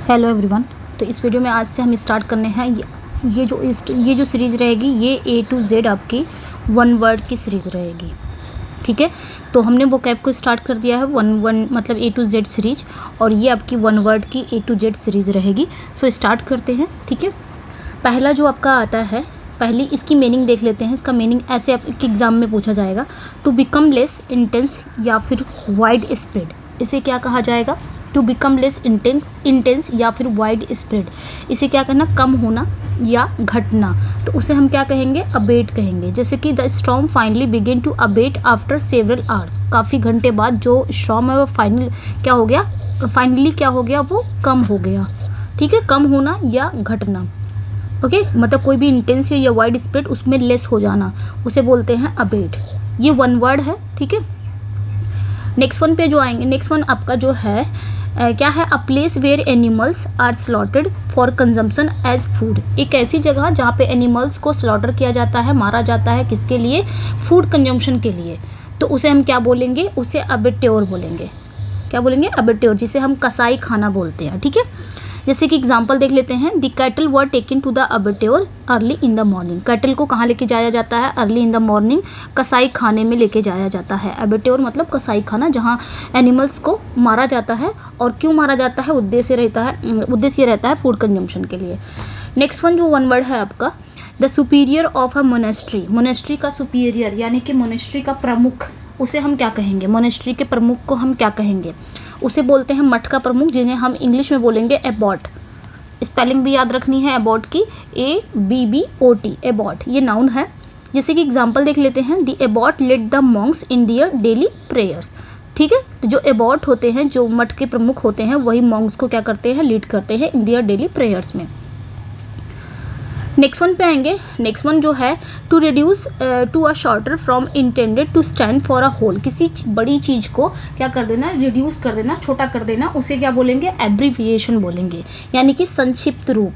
Hello everyone. तो इस video में आज से हम स्टार्ट करने हैं ये जो सीरीज़ रहेगी ये A to Z आपकी वन वर्ड की सीरीज़ रहेगी। ठीक है, तो हमने वो कैब को स्टार्ट कर दिया है वन मतलब A to Z सीरीज, और ये आपकी वन वर्ड की A to Z सीरीज़ रहेगी। सो स्टार्ट करते हैं। ठीक है, पहला जो आपका आता है, पहली इसकी मीनिंग देख लेते हैं। इसका मीनिंग ऐसे आपके एग्ज़ाम में पूछा जाएगा, टू बिकम लेस इंटेंस या फिर वाइड स्प्रेड। इसे क्या कहा जाएगा? टू बिकम लेस इंटेंस या फिर वाइड स्प्रेड। इसे क्या करना? कम होना या घटना। तो उसे हम क्या कहेंगे? अबेट कहेंगे। जैसे कि the storm finally begin to abate after several hours. काफ़ी घंटे बाद जो स्टॉर्म है वो फाइनली क्या हो गया? वो कम हो गया। ठीक है, कम होना या घटना। ओके, मतलब कोई भी इंटेंस या वाइड स्प्रेड उसमें लेस हो जाना, उसे बोलते हैं अबेट। ये वन वर्ड है। ठीक है, नेक्स्ट वन पे जो आएंगे, नेक्स्ट वन आपका जो है क्या है? A place where animals are slaughtered for consumption as food. एक ऐसी जगह जहाँ पे एनिमल्स को स्लॉटर किया जाता है, मारा जाता है, किसके लिए? फूड कंजम्पशन के लिए। तो उसे हम क्या बोलेंगे? उसे अबेट्योर बोलेंगे। क्या बोलेंगे? अबेट्योर, जिसे हम कसाई खाना बोलते हैं। ठीक है, जैसे कि एग्जांपल देख लेते हैं। The cattle were taken to the abattoir early in the morning. Cattle को कहाँ लेके जाया जाता है? अर्ली इन द मॉर्निंग, कसाई खाने में लेके जाया जाता है। अबेट्योर मतलब कसाई खाना, जहाँ एनिमल्स को मारा जाता है। और क्यों मारा जाता है? उद्देश्य रहता है फूड कंजम्पशन के लिए। नेक्स्ट वन जो वन वर्ड है आपका, the superior of a monastery. Monastery का सुपीरियर यानी कि मोनेस्ट्री का प्रमुख, उसे हम क्या कहेंगे? मोनेस्ट्री के प्रमुख को हम क्या कहेंगे? उसे बोलते हैं मठ का प्रमुख, जिन्हें हम इंग्लिश में बोलेंगे एबॉट। स्पेलिंग भी याद रखनी है एबॉट की, ABBOT, एबॉट। ये नाउन है। जैसे कि एग्जांपल देख लेते हैं। The abbot led the monks in their daily prayers. ठीक है, तो जो एबॉट होते हैं, जो मठ के प्रमुख होते हैं, वही मॉन्क्स को क्या करते हैं? लीड करते हैं इन दियर डेली प्रेयर्स में। नेक्स्ट वन पे आएंगे। नेक्स्ट वन जो है, to reduce to a shorter from intended to stand for a whole. किसी बड़ी चीज़ को क्या कर देना? रिड्यूस कर देना, छोटा कर देना, उसे क्या बोलेंगे? एब्रीविएशन बोलेंगे, यानी कि संक्षिप्त रूप।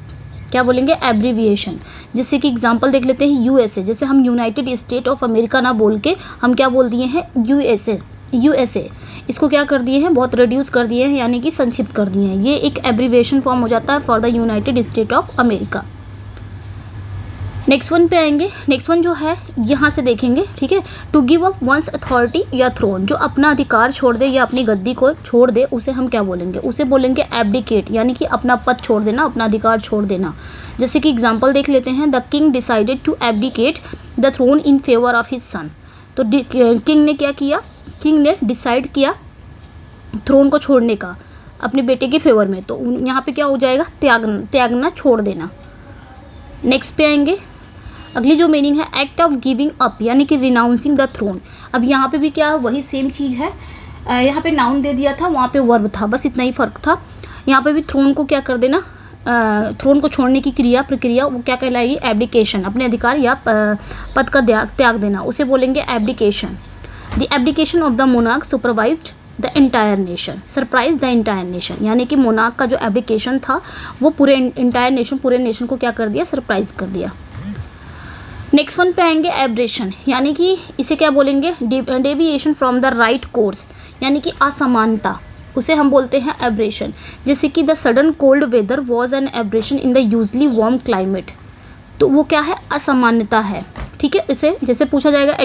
क्या बोलेंगे? एब्रीविएशन। जैसे कि एग्जांपल देख लेते हैं। USA, जैसे हम यूनाइटेड स्टेट ऑफ अमेरिका ना बोल के हम क्या बोल दिए हैं? USA। इसको क्या कर दिए हैं? बहुत रिड्यूस कर दिए हैं, यानी कि संक्षिप्त कर दिए हैं। ये एक एब्रीविएशन फॉर्म हो जाता है for the United state of America. Next one पे आएंगे। नेक्स्ट वन जो है, यहाँ से देखेंगे। ठीक है, to give up once authority या थ्रोन। जो अपना अधिकार छोड़ दे या अपनी गद्दी को छोड़ दे, उसे हम क्या बोलेंगे? उसे बोलेंगे एब्डिकेट, यानी कि अपना पद छोड़ देना, अपना अधिकार छोड़ देना। जैसे कि एग्जांपल देख लेते हैं। The king decided to abdicate the throne in favour of his son. तो किंग ने क्या किया? किंग ने डिसाइड किया थ्रोन को छोड़ने का अपने बेटे के फेवर में। तो यहाँ पे क्या हो जाएगा? त्यागना, छोड़ देना। नेक्स्ट पे आएंगे। अगली जो मीनिंग है, एक्ट ऑफ गिविंग अप, यानी कि रिनाउंसिंग द थ्रोन। अब यहाँ पे भी क्या है? वही सेम चीज़ है। यहाँ पे नाउन दे दिया था, वहाँ पे वर्ब था, बस इतना ही फ़र्क था। यहाँ पे भी थ्रोन को क्या कर देना? थ्रोन को छोड़ने की प्रक्रिया वो क्या कहलाएगी? एब्डिकेशन। अपने अधिकार या पद का त्याग देना, उसे बोलेंगे abdication. The abdication of the monarch supervised the entire nation, surprise the entire nation. यानी कि मोनार्क का जो एब्डिकेशन था वो पूरे नेशन को क्या कर दिया? सरप्राइज कर दिया। नेक्स्ट वन पे आएंगे एब्रेशन, यानी कि इसे क्या बोलेंगे? Deviation from the right course, यानी कि असमानता, उसे हम बोलते हैं एब्रेशन। जैसे कि the sudden cold weather was an abrasion in the usually warm climate. तो वो क्या है? असमानता है। ठीक है, इसे जैसे पूछा जाएगा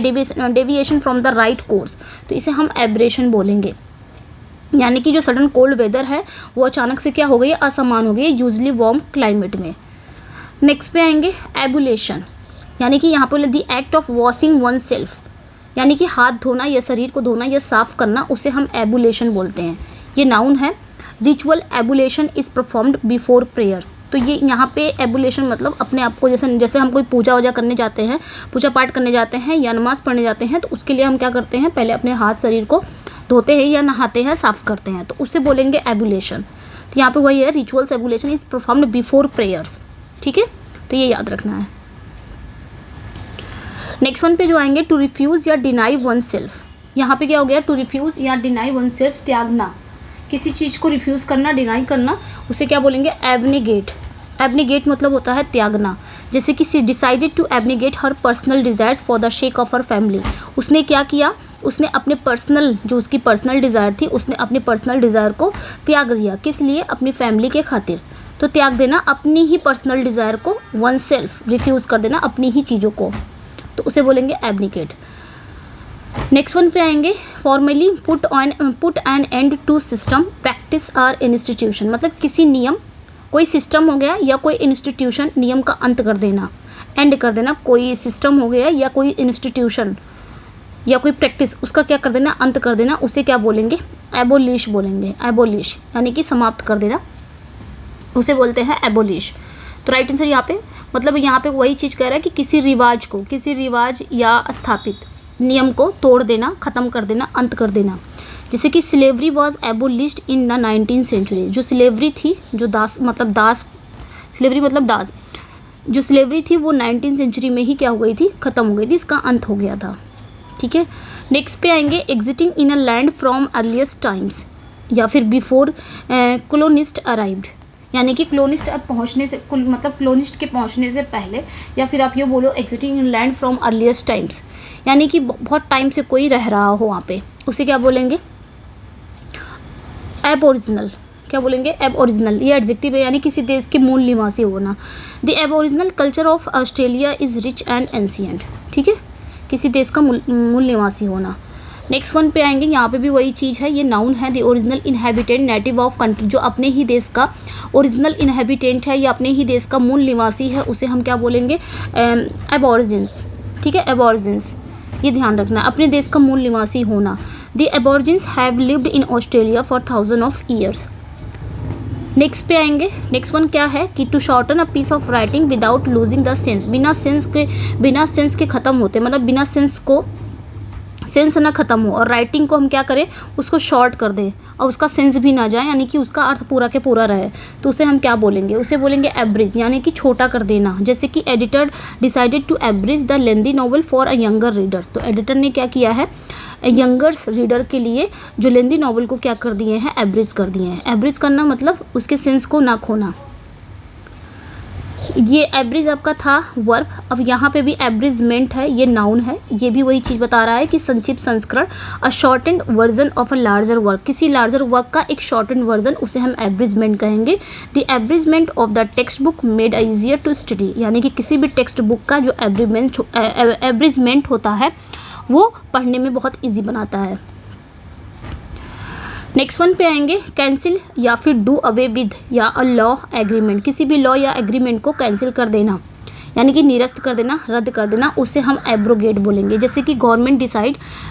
deviation from the right course, तो इसे हम एब्रेशन बोलेंगे। यानी कि जो सडन कोल्ड वेदर है वो अचानक से क्या हो गई? असमान हो गई यूजली वार्म क्लाइमेट में। नेक्स्ट पे आएंगे एबुलेशन, यानी कि यहाँ पे the act of washing one self, यानी कि हाथ धोना या शरीर को धोना या साफ़ करना, उसे हम एबुलेशन बोलते हैं। ये नाउन है। Ritual ablution is performed before prayers. तो ये यहाँ पे एबुलेशन मतलब अपने आप को, जैसे हम कोई पूजा वूजा करने जाते हैं, पूजा पाठ करने जाते हैं या नमाज़ पढ़ने जाते हैं, तो उसके लिए हम क्या करते हैं? पहले अपने हाथ शरीर को धोते हैं या नहाते हैं, साफ़ करते हैं, तो उसे बोलेंगे एबुलेशन। तो यहाँ पे वही है, rituals ablution is performed before prayers. ठीक है, तो ये याद रखना है। नेक्स्ट वन पे जो आएंगे, टू रिफ्यूज़ या डिनाई वन सेल्फ। यहाँ पे क्या हो गया? टू रिफ्यूज़ या डिनाई वन सेल्फ, त्यागना, किसी चीज़ को रिफ्यूज़ करना, डिनाई करना, उसे क्या बोलेंगे? एबनिगेट। एबनिगेट मतलब होता है त्यागना। जैसे कि she decided to abnegate her personal desires for the sake of her family. उसने क्या किया? उसने अपने पर्सनल, जो उसकी पर्सनल डिज़ायर थी, उसने अपने पर्सनल डिज़ायर को त्याग दिया। किस लिए? अपनी फैमिली के खातिर। तो त्याग देना अपनी ही पर्सनल डिज़ायर को, वन सेल्फ, रिफ्यूज़ कर देना अपनी ही चीज़ों को, तो उसे बोलेंगे एबनिकेट। नेक्स्ट वन पे आएंगे, formally put an end to system, practice or institution. मतलब किसी नियम, कोई सिस्टम हो गया या कोई इंस्टीट्यूशन, नियम का अंत कर देना, एंड कर देना। कोई सिस्टम हो गया या कोई इंस्टीट्यूशन या कोई प्रैक्टिस, उसका क्या कर देना? अंत कर देना। उसे क्या बोलेंगे? एबोलिश बोलेंगे। एबोलिश यानी कि समाप्त कर देना, उसे बोलते हैं एबोलिश। तो राइट आंसर यहाँ पे, मतलब यहाँ पे वही चीज़ कह रहा है कि किसी रिवाज को, किसी रिवाज या स्थापित नियम को तोड़ देना, ख़त्म कर देना, अंत कर देना। जैसे कि slavery was abolished in the 19th century. जो स्लेवरी थी, जो दास मतलब दास, स्लेवरी मतलब दास, जो स्लेवरी थी वो 19th सेंचुरी में ही क्या हो गई थी? ख़त्म हो गई थी, इसका अंत हो गया था। ठीक है, नेक्स्ट पे आएंगे, exiting in a land from earliest times, या फिर बिफोर कॉलोनिस्ट अराइव्ड। यानी कि कॉलोनिस्ट अब पहुंचने से, मतलब कॉलोनिस्ट के पहुंचने से पहले, या फिर आप ये बोलो exiting in land from earliest times, यानी कि बहुत टाइम से कोई रह रहा हो वहाँ पे, उसे क्या बोलेंगे? एबोरिजिनल। क्या बोलेंगे? एबोरिजिनल। ये एडजेक्टिव है, यानी किसी देश के मूल निवासी होना। The aboriginal culture of Australia is rich and ancient. ठीक है, किसी देश का मूल निवासी होना। नेक्स्ट वन पे आएंगे, यहाँ पे भी वही चीज़ है, ये नाउन है। The original inhabitant native of country, जो अपने ही देश का ओरिजिनल इनहेबिटेंट है या अपने ही देश का मूल निवासी है, उसे हम क्या बोलेंगे? एबॉरिजिन्स। ठीक है, एबॉरिजिन्स, ये ध्यान रखना, अपने देश का मूल निवासी होना। The aborigines have lived in Australia for 1000 of years. Next पे आएंगे, नेक्स्ट वन क्या है कि to shorten a piece of writing without losing the sense. बिना सेंस के ख़त्म होते, मतलब बिना सेंस को, सेंस ना ख़त्म हो और राइटिंग को हम क्या करें? उसको शॉर्ट कर दें और उसका सेंस भी ना जाए, यानी कि उसका अर्थ पूरा के पूरा रहे, तो उसे हम क्या बोलेंगे? उसे बोलेंगे एब्रिज, यानी कि छोटा कर देना। जैसे कि editor decided to abridge the lengthy novel for a younger readers. तो एडिटर ने क्या किया है? यंगर्स रीडर के लिए जो लेंदी नॉवल को क्या कर दिए हैं? एब्रिज कर दिए हैं। एब्रिज करना मतलब उसके सेंस को ना खोना। ये एब्रिज आपका था वर्ब। अब यहाँ पे भी एब्रिजमेंट है, ये नाउन है। ये भी वही चीज़ बता रहा है कि संक्षिप्त संस्करण, a shortened version of a larger work, किसी लार्जर वर्क का एक शॉर्टेंड वर्जन, उसे हम एब्रिजमेंट कहेंगे। The abridgement of the textbook made easier to study, यानी कि किसी भी टेक्स्ट बुक का जो एब्रिजमेंट होता है वो पढ़ने में बहुत ईजी बनाता है। नेक्स्ट वन पे आएंगे, कैंसिल या फिर डू अवे विद या अ लॉ एग्रीमेंट। किसी भी लॉ या एग्रीमेंट को कैंसिल कर देना, यानी कि निरस्त कर देना, रद्द कर देना, उसे हम एब्रोगेट बोलेंगे। जैसे कि government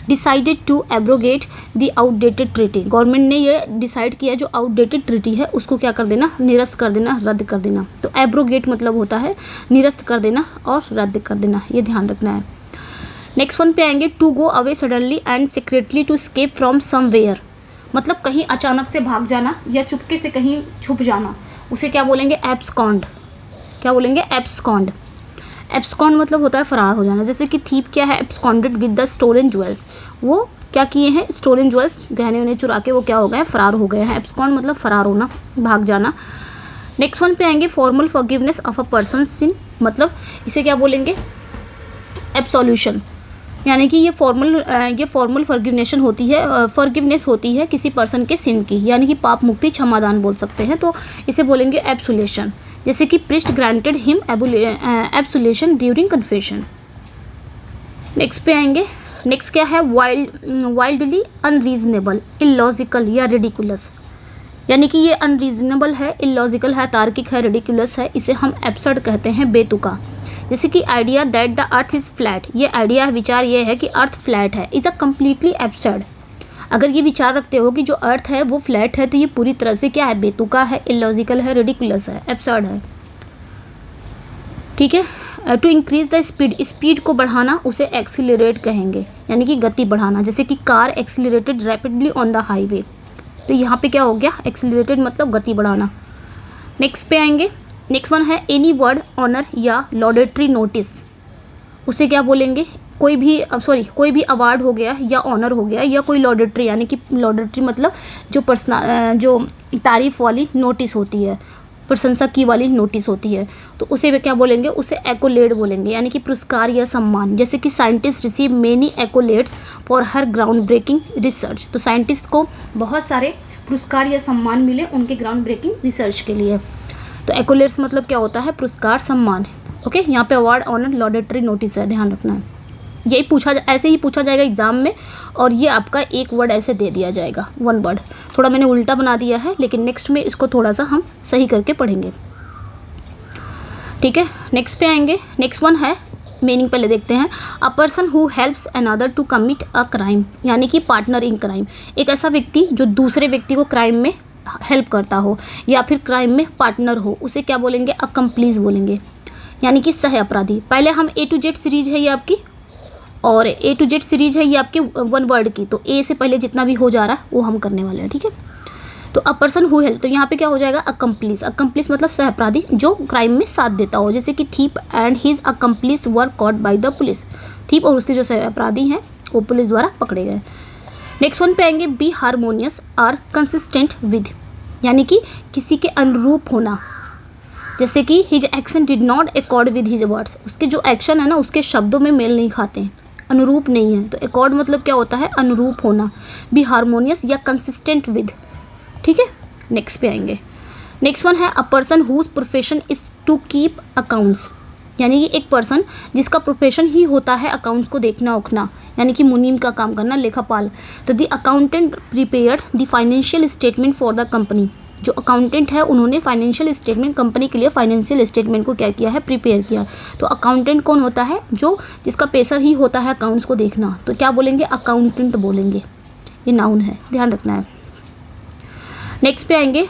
decided to abrogate the outdated treaty. Government ने ये डिसाइड किया जो आउटडेटेड ट्रीटी है उसको क्या कर देना? निरस्त कर देना, रद्द कर देना। तो एब्रोगेट मतलब होता है निरस्त कर देना और रद्द कर देना, ये ध्यान रखना है। नेक्स्ट वन पे आएंगे, to go away suddenly and secretly to escape from somewhere. मतलब कहीं अचानक से भाग जाना या चुपके से कहीं छुप जाना, उसे क्या बोलेंगे? एब्सकॉन्ड। क्या बोलेंगे? एब्सकॉन्ड। एब्सकॉन्ड मतलब होता है फरार हो जाना। जैसे कि थीप क्या है? Absconded with the stolen jewels. वो क्या किए हैं? स्टोलन ज्वेल्स, गहने उन्हें चुरा के वो क्या हो गए? फरार हो गए हैं। एब्सकॉन्ड मतलब फरार होना, भाग जाना। नेक्स्ट वन पे आएंगे, formal forgiveness of a person sin. मतलब इसे क्या बोलेंगे? एब्सोल्यूशन। यानी कि ये फॉर्मल फॉरगिवनेशन होती है, फॉरगिवनेस होती है किसी पर्सन के सिन की, यानी कि पाप मुक्ति, क्षमादान बोल सकते हैं, तो इसे बोलेंगे एब्सोल्यूशन। जैसे कि priest granted him absolution during confession. Next पे आएंगे, नेक्स्ट क्या है? वाइल्डली अनरीजनेबल, इलॉजिकल या रिडिकुलस। यानी कि ये अनरीजनेबल है, इलॉजिकल है, तार्किक है, रिडिकुलस है, इसे हम एब्सर्ड कहते हैं, बेतुका। जैसे कि idea that the earth is flat. ये आइडिया है, विचार ये है कि अर्थ फ्लैट है, इज़ अ कम्प्लीटली एब्सर्ड। अगर ये विचार रखते हो कि जो अर्थ है वो फ्लैट है, तो ये पूरी तरह से क्या है? बेतुका है, इलॉजिकल है, रिडिकुलस है, एब्सर्ड है। ठीक है। To increase the speed, speed को बढ़ाना, उसे एक्सीलरेट कहेंगे, यानी कि गति बढ़ाना। जैसे कि car accelerated rapidly on the highway, तो यहाँ पे क्या हो गया? एक्सीलरेटेड मतलब गति बढ़ाना। नेक्स्ट पे आएंगे, नेक्स्ट वन है एनी वर्ड ऑनर या लॉडेटरी नोटिस। उसे क्या बोलेंगे? कोई भी अवार्ड हो गया या ऑनर हो गया या कोई लॉडेटरी, यानी कि लॉडेटरी मतलब जो तारीफ वाली नोटिस होती है, प्रशंसा की वाली नोटिस होती है, तो उसे वे क्या बोलेंगे, उसे एक्कोलेड बोलेंगे, यानी कि पुरस्कार या सम्मान। जैसे कि scientist receive many accolades for her groundbreaking research, तो साइंटिस्ट को बहुत सारे पुरस्कार या सम्मान मिले उनके ग्राउंड ब्रेकिंग रिसर्च के लिए। तो एक्कोलेड्स मतलब क्या होता है, पुरस्कार सम्मान। ओके, यहाँ पे अवार्ड ऑनर लॉडेटरी नोटिस है, ध्यान रखना है। यही ऐसे ही पूछा जाएगा एग्जाम में, और ये आपका एक वर्ड ऐसे दे दिया जाएगा, वन वर्ड। थोड़ा मैंने उल्टा बना दिया है, लेकिन नेक्स्ट में इसको थोड़ा सा हम सही करके पढ़ेंगे, ठीक है। नेक्स्ट पे आएंगे। नेक्स्ट वन है, मीनिंग पहले देखते हैं। A person who helps another to commit a crime, यानी कि पार्टनर इन क्राइम। एक ऐसा व्यक्ति जो दूसरे व्यक्ति को क्राइम में हेल्प करता हो या फिर क्राइम में पार्टनर हो, उसे क्या बोलेंगे, अकम्प्लीस बोलेंगे, यानी कि सह अपराधी। पहले हम A to Z सीरीज है ये आपकी, और A to Z सीरीज है ये आपके वन वर्ड की, तो ए से पहले जितना भी हो जा रहा है वो हम करने वाले हैं, ठीक है। तो अ पर्सन हु हेल्प, तो यहाँ पे क्या हो जाएगा, अकम्प्लीस। अकम्प्लीस मतलब सह अपराधी जो क्राइम में साथ देता हो, जैसे कि thief and his accomplice were caught by the police. Thief और उसके जो सह अपराधी हैं वो पुलिस द्वारा पकड़े गए। नेक्स्ट वन पे आएंगे, be harmonious or consistent with, यानी कि किसी के अनुरूप होना। जैसे कि his action did not accord with his words, उसके जो एक्शन है ना उसके शब्दों में मेल नहीं खाते हैं, अनुरूप नहीं है। तो अकॉर्ड मतलब क्या होता है, अनुरूप होना। बी हारमोनियस या कंसिस्टेंट विद, ठीक है। नेक्स्ट पे आएंगे। नेक्स्ट वन है, a person whose profession is to keep accounts, यानी कि एक पर्सन जिसका प्रोफेशन ही होता है अकाउंट्स को देखना उखना, यानी कि मुनीम का काम करना, लेखापाल। तो the accountant prepared the financial statement for the company, जो अकाउंटेंट है उन्होंने फाइनेंशियल स्टेटमेंट, कंपनी के लिए फाइनेंशियल स्टेटमेंट को क्या किया है, प्रिपेयर किया। तो अकाउंटेंट कौन होता है, जो जिसका पेशा ही होता है अकाउंट्स को देखना, तो क्या बोलेंगे, अकाउंटेंट बोलेंगे, ये नाउन है, ध्यान रखना है। नेक्स्ट पे आएंगे।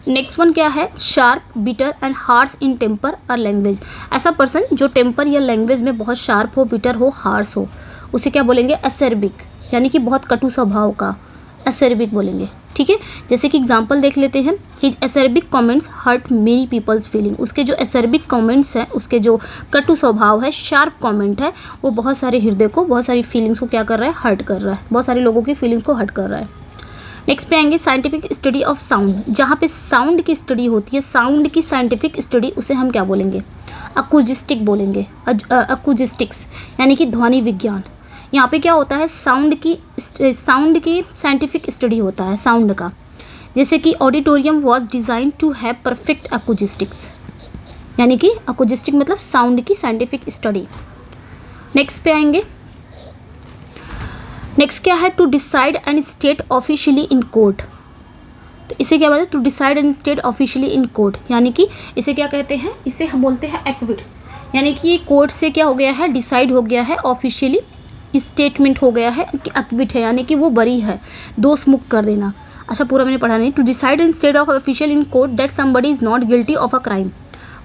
नेक्स्ट वन क्या है, sharp, bitter and harsh in temper और लैंग्वेज। ऐसा पर्सन जो टेम्पर या लैंग्वेज में बहुत शार्प हो, बिटर हो, हार्श हो, उसे क्या बोलेंगे, एसेर्बिक, यानी कि बहुत कटु स्वभाव का, एसेर्बिक बोलेंगे, ठीक है। जैसे कि एग्जांपल देख लेते हैं, his acerbic comments hurt many people's feeling, उसके जो एसेर्बिक कमेंट्स हैं, उसके जो कटु स्वभाव है, शार्प कमेंट है, वो बहुत सारे हृदय को, बहुत सारी फीलिंग्स को क्या कर रहा है, हर्ट कर रहा है, बहुत सारे लोगों की फीलिंग्स को हर्ट कर रहा है। नेक्स्ट पे आएंगे, साइंटिफिक स्टडी ऑफ साउंड, जहाँ पे साउंड की स्टडी होती है, साउंड की साइंटिफिक स्टडी, उसे हम क्या बोलेंगे, अकूजिस्टिक बोलेंगे, अकूजिस्टिक्स, यानी कि ध्वनि विज्ञान। यहाँ पे क्या होता है, साउंड की साइंटिफिक स्टडी होता है साउंड का। जैसे कि auditorium was design to have perfect acoustics, यानी कि अकूजिस्टिक मतलब साउंड की साइंटिफिक स्टडी। नेक्स्ट पे आएंगे। नेक्स्ट क्या है, to decide and state officially in court, तो इसे क्या बोलते हैं, to decide and state officially in court, यानी कि इसे क्या कहते हैं, इसे हम बोलते हैं एक्विट, यानी कि ये कोर्ट से क्या हो गया है, डिसाइड हो गया है, ऑफिशियली स्टेटमेंट हो गया है कि एक्विट है, यानी कि वो बरी है, दोष मुक्त कर देना। अच्छा, पूरा मैंने पढ़ा नहीं। To decide and state of official in court that somebody is not guilty of a crime,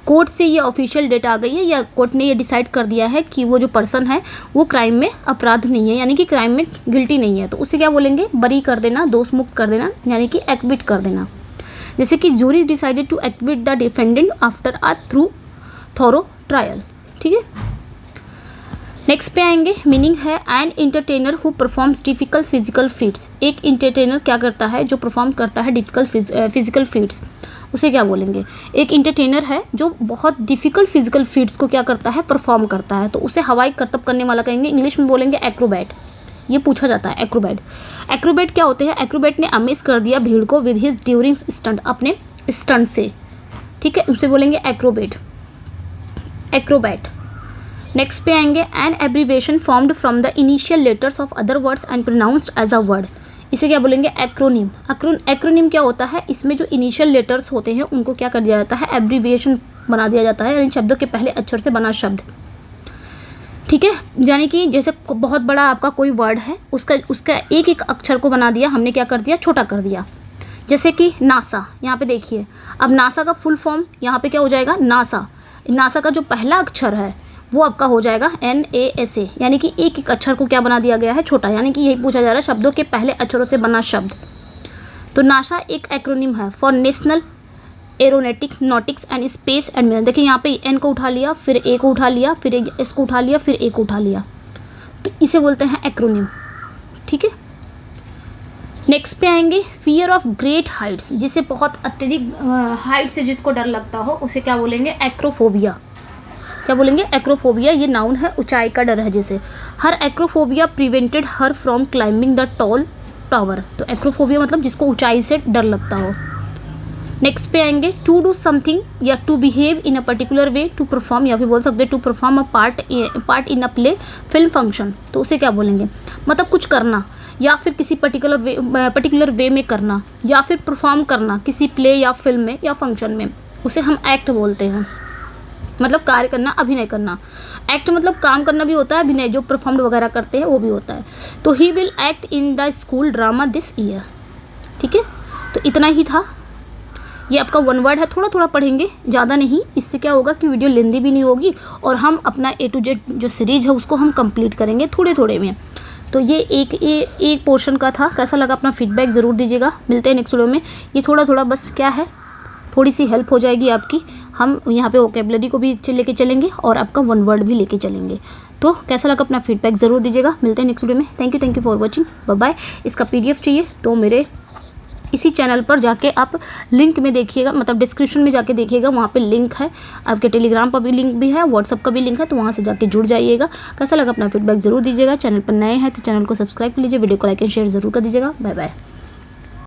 court से ये ऑफिशियल डेट आ गई है, या कोर्ट ने ये डिसाइड कर दिया है कि वो जो पर्सन है वो क्राइम में अपराध नहीं है, यानी कि क्राइम में गिल्टी नहीं है, तो उसे क्या बोलेंगे, बरी कर देना, दोष मुक्त कर देना, यानी कि एक्विट कर देना। जैसे कि jury decided to acquit the defendant after a thorough trial, ठीक है। नेक्स्ट पे आएंगे, मीनिंग है, an entertainer who performs difficult physical feats, एक इंटरटेनर क्या करता है, जो परफॉर्म करता है डिफिकल्ट फिजिकल फीट्स, उसे क्या बोलेंगे, एक इंटरटेनर है जो बहुत डिफिकल्ट फिजिकल फीट्स को क्या करता है, परफॉर्म करता है, तो उसे हवाई करतब करने वाला कहेंगे, इंग्लिश में बोलेंगे एक्रोबैट। ये पूछा जाता है एक्रोबैट। एक्रोबैट क्या होते हैं, एक्रोबैट ने अमेज कर दिया भीड़ को विद हिज ड्यूरिंग स्टंट, अपने स्टंट से, ठीक है, उसे बोलेंगे एक्रोबैट, एक्रोबैट। नेक्स्ट पे आएंगे, an abbreviation formed from the initial letters of other words and pronounced as a word, इसे क्या बोलेंगे, एक्रोनिम। एक्रोनिम क्या होता है, इसमें जो इनिशियल लेटर्स होते हैं उनको क्या कर दिया जाता है, एब्रीविएशन बना दिया जाता है, यानी शब्दों के पहले अक्षर से बना शब्द, ठीक है। यानी कि जैसे बहुत बड़ा आपका कोई वर्ड है, उसका एक एक अक्षर को बना दिया, हमने क्या कर दिया, छोटा कर दिया। जैसे कि नासा, यहाँ पे देखिए, अब नासा का फुल फॉर्म यहाँ पे क्या हो जाएगा, नासा। नासा का जो पहला अक्षर है वो आपका हो जाएगा NASA, यानी कि एक एक अक्षर को क्या बना दिया गया है, छोटा, यानी कि यही पूछा जा रहा है शब्दों के पहले अक्षरों से बना शब्द। तो नासा एक एक्रोनिम है for national aeronautics and space administration. देखिए यहाँ पे N को उठा लिया, फिर A को उठा लिया, फिर S को उठा लिया, फिर A को उठा लिया, तो इसे बोलते हैं एक्रोनिम, ठीक है। नेक्स्ट पे आएंगे फियर ऑफ ग्रेट हाइट्स, जिसे बहुत अत्यधिक हाइट से जिसको डर लगता हो उसे क्या बोलेंगे, एक्रोफोबिया। क्या बोलेंगे, एक्रोफोबिया। ये नाउन है, ऊंचाई का डर है जिसे। Her acrophobia prevented her from climbing the tall tower. तो एक्रोफोबिया मतलब जिसको ऊंचाई से डर लगता हो। नेक्स्ट पे आएंगे टू डू समथिंग या to behave in a particular way, to perform, या फिर बोल सकते हैं to perform a part in a play film function. तो उसे क्या बोलेंगे, मतलब कुछ करना या फिर किसी पर्टिकुलर वे में करना या फिर परफॉर्म करना किसी प्ले या फिल्म में या फंक्शन में, उसे हम एक्ट बोलते हैं। मतलब कार्य करना, अभिनय करना। एक्ट मतलब काम करना भी होता है, अभिनय जो परफॉर्म वगैरह करते हैं वो भी होता है। तो he will act in the school drama this year. ठीक है, तो इतना ही था। ये आपका वन वर्ड है, थोड़ा थोड़ा पढ़ेंगे, ज़्यादा नहीं। इससे क्या होगा कि वीडियो लेंदी भी नहीं होगी और हम अपना A to Z जो सीरीज है उसको हम कंप्लीट करेंगे थोड़े थोड़े में। तो ये एक पोर्शन का था। कैसा लगा अपना फीडबैक ज़रूर दीजिएगा। मिलते हैं नेक्स्ट वीडियो में। ये थोड़ा थोड़ा बस क्या है, थोड़ी सी हेल्प हो जाएगी आपकी। हम यहाँ पे वोकेबलरी को भी लेके चलेंगे और आपका वन वर्ड भी लेके चलेंगे। तो कैसा लगा अपना फीडबैक ज़रूर दीजिएगा। मिलते हैं नेक्स्ट वीडियो में। Thank you for watching, bye bye. इसका PDF चाहिए तो मेरे इसी चैनल पर जाके आप लिंक में देखिएगा, मतलब डिस्क्रिप्शन में जाके देखिएगा, वहाँ पे लिंक है। आपके टेलीग्राम पर भी लिंक भी है, व्हाट्सअप का भी लिंक है, तो वहाँ से जाके जुड़ जाइएगा। कैसा लगा अपना फीडबैक ज़रूर दीजिएगा। चैनल पर नए हैं तो चैनल को सब्सक्राइब कर लीजिए, वीडियो को लाइक एंड शेयर ज़रूर कर दीजिएगा। Bye bye.